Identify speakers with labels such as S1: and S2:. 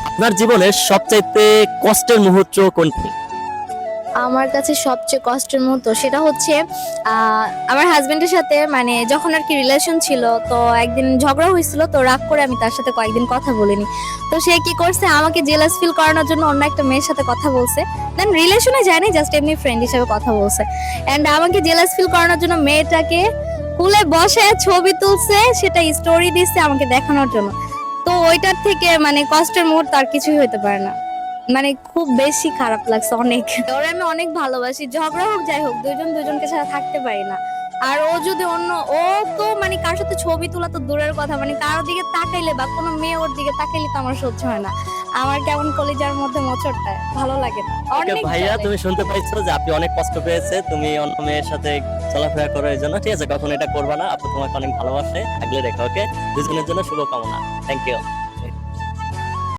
S1: আপনার জীবনের সবচাইতে কষ্টের মুহূর্ত কোনটি?
S2: আমার কাছে সবচেয়ে কষ্টের মুহূর্ত সেটা হচ্ছে আমার হাজবেন্ডের সাথে মানে যখন আর কি রিলেশন ছিল, তো একদিন ঝগড়া হয়েছিল, তো রাগ করে আমি তার সাথে কয়েকদিন কথা বলিনি। তো সে কি করছে, আমাকে জেলাস ফিল করানোর জন্য অন্য একটা মেয়ের সাথে কথা বলছে। দেন রিলেশনে যায়নি, জাস্ট এমনি ফ্রেন্ড হিসেবে কথা বলছে। এন্ড আমাকে জেলাস ফিল করানোর জন্য মেয়েটাকে কুলে বসে ছবি তুলছে, সেটা স্টোরি দিচ্ছে আমাকে দেখানোর জন্য। তো ওইটার থেকে মানে কষ্টের মুহূর্ত আর কিছুই হতে পারে না। মানে খুব বেশি খারাপ লাগছে অনেক। ওরে আমি অনেক ভালোবাসি, ঝগড়া হোক যাই হোক, দুইজন দুইজনকে ছাড়া থাকতে পারি না। আর ও যদি অন্য, ও তো মানে কার সাথে ছবি তোলা তো দূরের কথা, মানে কারোর দিকে তাকাইলে বা কোনো মেয়ে ওর দিকে তাকাইলে তো আমার সহ্য হয় না। আমার কেমন কলিজার মধ্যে মোচড়টা ভালো লাগে না অনেক
S1: ভাইয়া,
S2: জ্বলে।
S1: তুমি শুনতে পাইছো যে আপনি অনেক কষ্ট পেয়েছে, তুমি অন্য মেয়ের সাথে চলাফেরা করো, এই জন্য ঠিক আছে, কখনো এটা করবা না। আপু তোমাকে অনেক ভালোবাসে, আগলে রেখো। ওকে, দুজনের জন্য শুভকামনা। Thank you.